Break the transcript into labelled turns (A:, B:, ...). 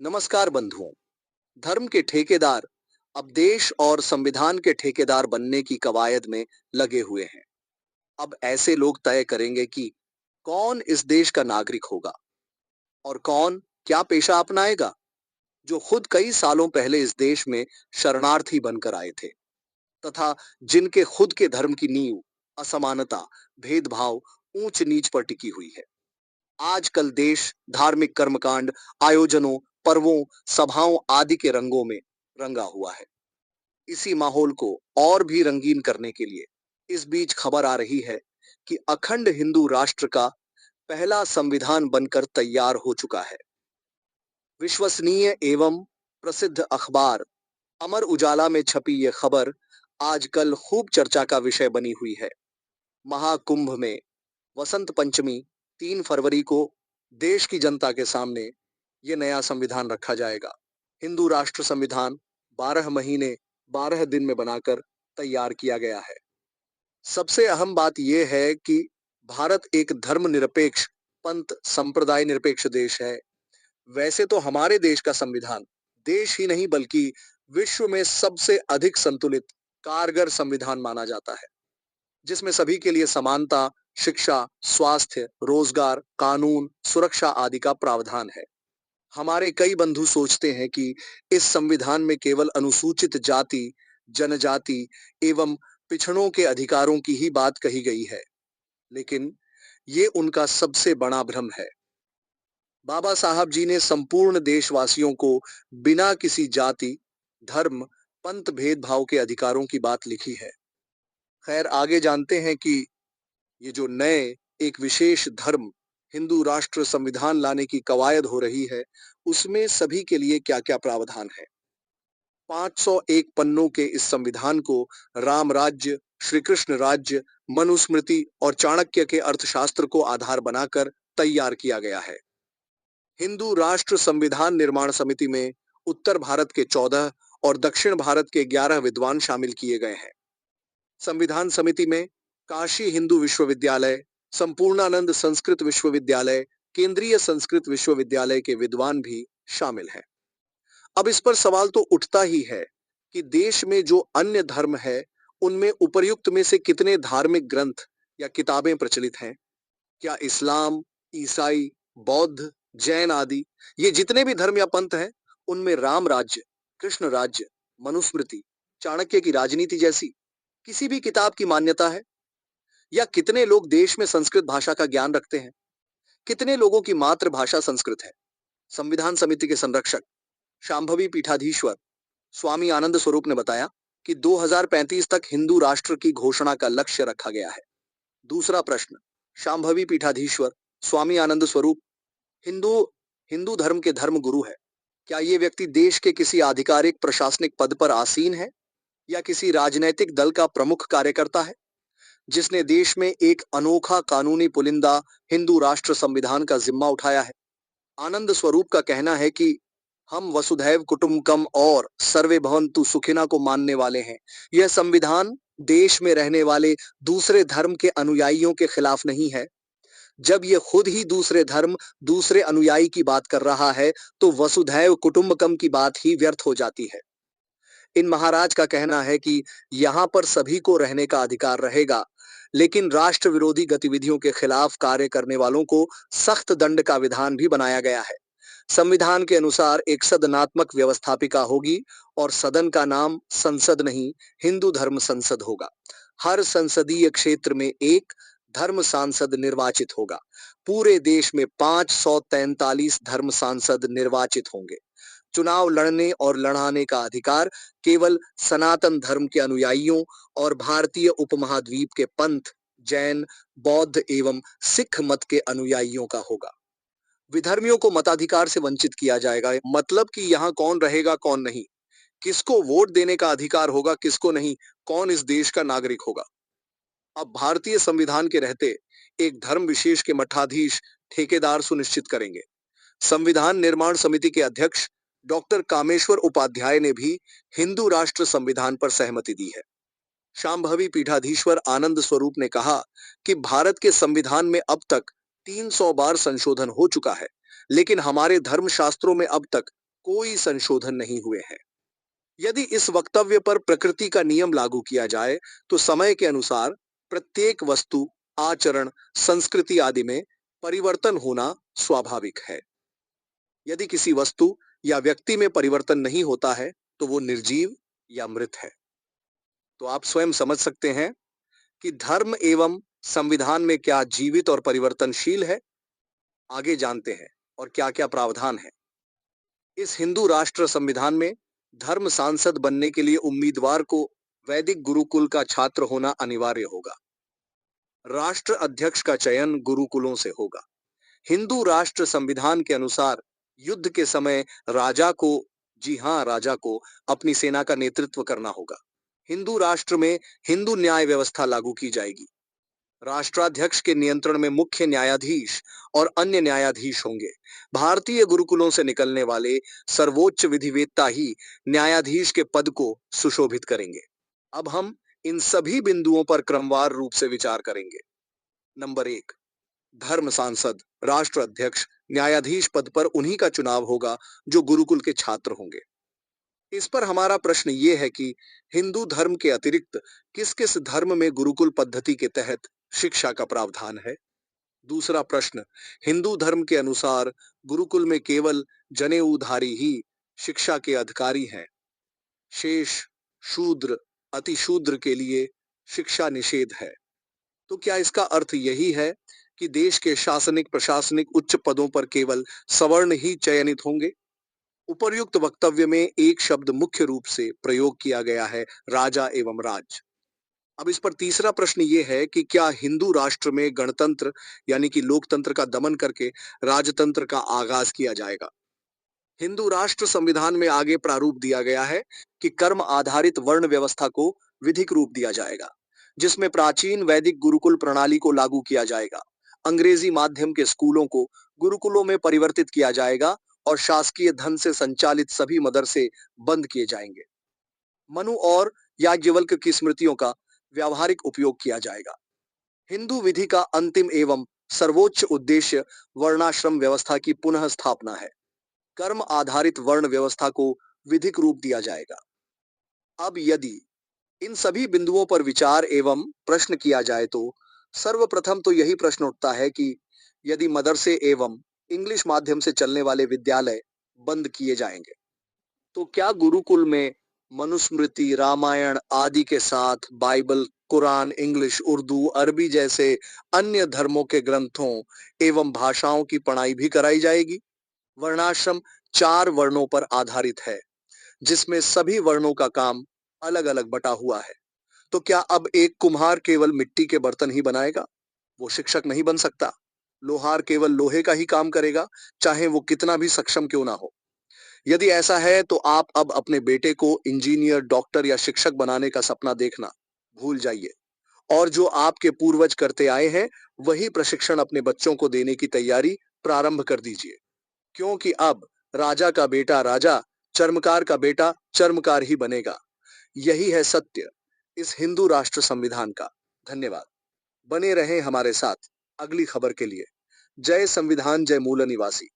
A: नमस्कार बंधुओं। धर्म के ठेकेदार अब देश और संविधान के ठेकेदार बनने की कवायद में लगे हुए हैं। अब ऐसे लोग तय करेंगे कि कौन इस देश का नागरिक होगा और कौन क्या पेशा अपनाएगा, जो खुद कई सालों पहले इस देश में शरणार्थी बनकर आए थे तथा जिनके खुद के धर्म की नींव असमानता, भेदभाव, ऊंच नीच पर टिकी हुई है। आजकल देश धार्मिक कर्मकांड, आयोजनों, पर्वों, सभाओं आदि के रंगों में रंगा हुआ है। इसी माहौल को और भी रंगीन करने के लिए इस बीच खबर आ रही है कि अखंड हिंदू राष्ट्र का पहला संविधान बनकर तैयार हो चुका है। विश्वसनीय एवं प्रसिद्ध अखबार अमर उजाला में छपी यह खबर आजकल खूब चर्चा का विषय बनी हुई है। महाकुंभ में वसंत पंचमी 3 फरवरी को देश की जनता के सामने ये नया संविधान रखा जाएगा। हिंदू राष्ट्र संविधान 12 महीने 12 दिन में बनाकर तैयार किया गया है। सबसे अहम बात यह है कि भारत एक धर्मनिरपेक्ष, पंथ संप्रदाय निरपेक्ष देश है। वैसे तो हमारे देश का संविधान देश ही नहीं बल्कि विश्व में सबसे अधिक संतुलित, कारगर संविधान माना जाता है, जिसमें सभी के लिए समानता, शिक्षा, स्वास्थ्य, रोजगार, कानून, सुरक्षा आदि का प्रावधान है। हमारे कई बंधु सोचते हैं कि इस संविधान में केवल अनुसूचित जाति, जनजाति एवं पिछड़ों के अधिकारों की ही बात कही गई है, लेकिन ये उनका सबसे बड़ा भ्रम है। बाबा साहब जी ने संपूर्ण देशवासियों को बिना किसी जाति, धर्म, पंथ भेदभाव के अधिकारों की बात लिखी है। खैर, आगे जानते हैं कि ये जो नए एक विशेष धर्म हिंदू राष्ट्र संविधान लाने की कवायद हो रही है, उसमें सभी के लिए क्या-क्या प्रावधान है। 501 पन्नों के इस संविधान को राम राज्य, श्री कृष्ण राज्य, मनुस्मृति और चाणक्य के अर्थशास्त्र को आधार बनाकर तैयार किया गया है। हिंदू राष्ट्र संविधान निर्माण समिति में उत्तर भारत के 14 और दक्षिण भारत के 11 विद्वान शामिल किए गए हैं। संविधान समिति में काशी हिंदू विश्वविद्यालय, संपूर्णानंद संस्कृत विश्वविद्यालय, केंद्रीय संस्कृत विश्वविद्यालय के विद्वान भी शामिल हैं। अब इस पर सवाल तो उठता ही है कि देश में जो अन्य धर्म है, उनमें उपर्युक्त में से कितने धार्मिक ग्रंथ या किताबें प्रचलित हैं? क्या इस्लाम, ईसाई, बौद्ध, जैन आदि ये जितने भी धर्म या पंथ हैं, उनमें राम राज्य, कृष्ण राज्य, मनुस्मृति, चाणक्य की राजनीति जैसी किसी भी किताब की मान्यता है? या कितने लोग देश में संस्कृत भाषा का ज्ञान रखते हैं? कितने लोगों की मातृभाषा संस्कृत है? संविधान समिति के संरक्षक शांभवी पीठाधीश्वर स्वामी आनंद स्वरूप ने बताया कि 2035 तक हिंदू राष्ट्र की घोषणा का लक्ष्य रखा गया है। दूसरा प्रश्न, शांभवी पीठाधीश्वर स्वामी आनंद स्वरूप हिंदू हिंदू धर्म के धर्म गुरु है। क्या ये व्यक्ति देश के किसी आधिकारिक प्रशासनिक पद पर आसीन है या किसी राजनैतिक दल का प्रमुख कार्यकर्ता है, जिसने देश में एक अनोखा कानूनी पुलिंदा हिंदू राष्ट्र संविधान का जिम्मा उठाया है? आनंद स्वरूप का कहना है कि हम वसुधैव कुटुंबकम और सर्वे भवन्तु सुखिना को मानने वाले हैं। यह संविधान देश में रहने वाले दूसरे धर्म के अनुयायियों के खिलाफ नहीं है। जब ये खुद ही दूसरे धर्म, दूसरे अनुयायी की बात कर रहा है, तो वसुधैव कुटुंबकम की बात ही व्यर्थ हो जाती है। इन महाराज का कहना है कि यहाँ पर सभी को रहने का अधिकार रहेगा, लेकिन राष्ट्र विरोधी गतिविधियों के खिलाफ कार्य करने वालों को सख्त दंड का विधान भी बनाया गया है। संविधान के अनुसार एक सदनात्मक व्यवस्थापिका होगी और सदन का नाम संसद नहीं, हिंदू धर्म संसद होगा। हर संसदीय क्षेत्र में एक धर्म सांसद निर्वाचित होगा। पूरे देश में 543 धर्म सांसद निर्वाचित होंगे। चुनाव लड़ने और लड़ाने का अधिकार केवल सनातन धर्म के अनुयायियों और भारतीय उपमहाद्वीप के पंथ, जैन, बौद्ध एवं सिख मत के अनुयायियों का होगा। विधर्मियों को मताधिकार से वंचित किया जाएगा। मतलब कि यहाँ कौन रहेगा, कौन नहीं, किसको वोट देने का अधिकार होगा, किसको नहीं, कौन इस देश का नागरिक होगा। अब भारतीय संविधान के रहते एक धर्म विशेष के मठाधीश ठेकेदार सुनिश्चित करेंगे। संविधान निर्माण समिति के अध्यक्ष डॉक्टर कामेश्वर उपाध्याय ने भी हिंदू राष्ट्र संविधान पर सहमति दी है। शांभवी पीठाधीश्वर आनंद स्वरूप ने कहा कि भारत के संविधान में अब तक 300 बार संशोधन हो चुका है, लेकिन हमारे धर्म शास्त्रों में अब तक कोई संशोधन नहीं हुए हैं। यदि इस वक्तव्य पर प्रकृति का नियम लागू किया जाए तो समय के अनुसार प्रत्येक वस्तु, आचरण, संस्कृति आदि में परिवर्तन होना स्वाभाविक है। यदि किसी वस्तु या व्यक्ति में परिवर्तन नहीं होता है तो वो निर्जीव या मृत है। तो आप स्वयं समझ सकते हैं कि धर्म एवं संविधान में क्या जीवित और परिवर्तनशील है। आगे जानते हैं और क्या क्या प्रावधान है। इस हिंदू राष्ट्र संविधान में धर्म सांसद बनने के लिए उम्मीदवार को वैदिक गुरुकुल का छात्र होना अनिवार्य होगा। राष्ट्र अध्यक्ष का चयन गुरुकुलों से होगा। हिंदू राष्ट्र संविधान के अनुसार युद्ध के समय राजा को, जी हां, राजा को अपनी सेना का नेतृत्व करना होगा। हिंदू राष्ट्र में हिंदू न्याय व्यवस्था लागू की जाएगी। राष्ट्राध्यक्ष के नियंत्रण में मुख्य न्यायाधीश और अन्य न्यायाधीश होंगे। भारतीय गुरुकुलों से निकलने वाले सर्वोच्च विधिवेत्ता ही न्यायाधीश के पद को सुशोभित करेंगे। अब हम इन सभी बिंदुओं पर क्रमवार रूप से विचार करेंगे। नंबर 1, धर्म सांसद, राष्ट्र अध्यक्ष, न्यायाधीश पद पर उन्हीं का चुनाव होगा जो गुरुकुल के छात्र होंगे। इस पर हमारा प्रश्न ये है कि हिंदू धर्म के अतिरिक्त किस किस धर्म में गुरुकुल पद्धति के तहत शिक्षा का प्रावधान है। दूसरा प्रश्न, हिंदू धर्म के अनुसार गुरुकुल में केवल जनेऊधारी ही शिक्षा के अधिकारी हैं, शेष शूद्र, अतिशूद्र के लिए शिक्षा निषेध है। तो क्या इसका अर्थ यही है कि देश के शासनिक, प्रशासनिक उच्च पदों पर केवल सवर्ण ही चयनित होंगे। उपर्युक्त वक्तव्य में एक शब्द मुख्य रूप से प्रयोग किया गया है, राजा एवं राज। अब इस पर तीसरा प्रश्न ये है कि क्या हिंदू राष्ट्र में गणतंत्र यानी कि लोकतंत्र का दमन करके राजतंत्र का आगाज किया जाएगा। हिंदू राष्ट्र संविधान में आगे प्रारूप दिया गया है कि कर्म आधारित वर्ण व्यवस्था को विधिक रूप दिया जाएगा, जिसमें प्राचीन वैदिक गुरुकुल प्रणाली को लागू किया जाएगा। अंग्रेजी माध्यम के स्कूलों को गुरुकुलों में परिवर्तित किया जाएगा और शासकीय धन से संचालित सभी मदरसे बंद किए जाएंगे। मनु और याज्ञवल्क्य की स्मृतियों का व्यावहारिक उपयोग किया जाएगा। हिंदू विधि का अंतिम एवं सर्वोच्च उद्देश्य वर्णाश्रम व्यवस्था की पुनः स्थापना है। कर्म आधारित वर्ण व्यवस्था को विधिक रूप दिया जाएगा। अब यदि इन सभी बिंदुओं पर विचार एवं प्रश्न किया जाए तो सर्वप्रथम तो यही प्रश्न उठता है कि यदि मदरसे एवं इंग्लिश माध्यम से चलने वाले विद्यालय बंद किए जाएंगे तो क्या गुरुकुल में मनुस्मृति, रामायण आदि के साथ बाइबल, कुरान, इंग्लिश, उर्दू, अरबी जैसे अन्य धर्मों के ग्रंथों एवं भाषाओं की पढ़ाई भी कराई जाएगी। वर्णाश्रम 4 वर्णों पर आधारित है, जिसमें सभी वर्णों का काम अलग अलग बटा हुआ है। तो क्या अब एक कुम्हार केवल मिट्टी के बर्तन ही बनाएगा? वो शिक्षक नहीं बन सकता। लोहार केवल लोहे का ही काम करेगा, चाहे वो कितना भी सक्षम क्यों ना हो। यदि ऐसा है तो आप अब अपने बेटे को इंजीनियर, डॉक्टर या शिक्षक बनाने का सपना देखना भूल जाइए और जो आपके पूर्वज करते आए हैं वही प्रशिक्षण अपने बच्चों को देने की तैयारी प्रारंभ कर दीजिए, क्योंकि अब राजा का बेटा राजा, चर्मकार का बेटा चर्मकार ही बनेगा। यही है सत्य इस हिंदू राष्ट्र संविधान का। धन्यवाद। बने रहें हमारे साथ अगली खबर के लिए। जय संविधान, जय मूल निवासी।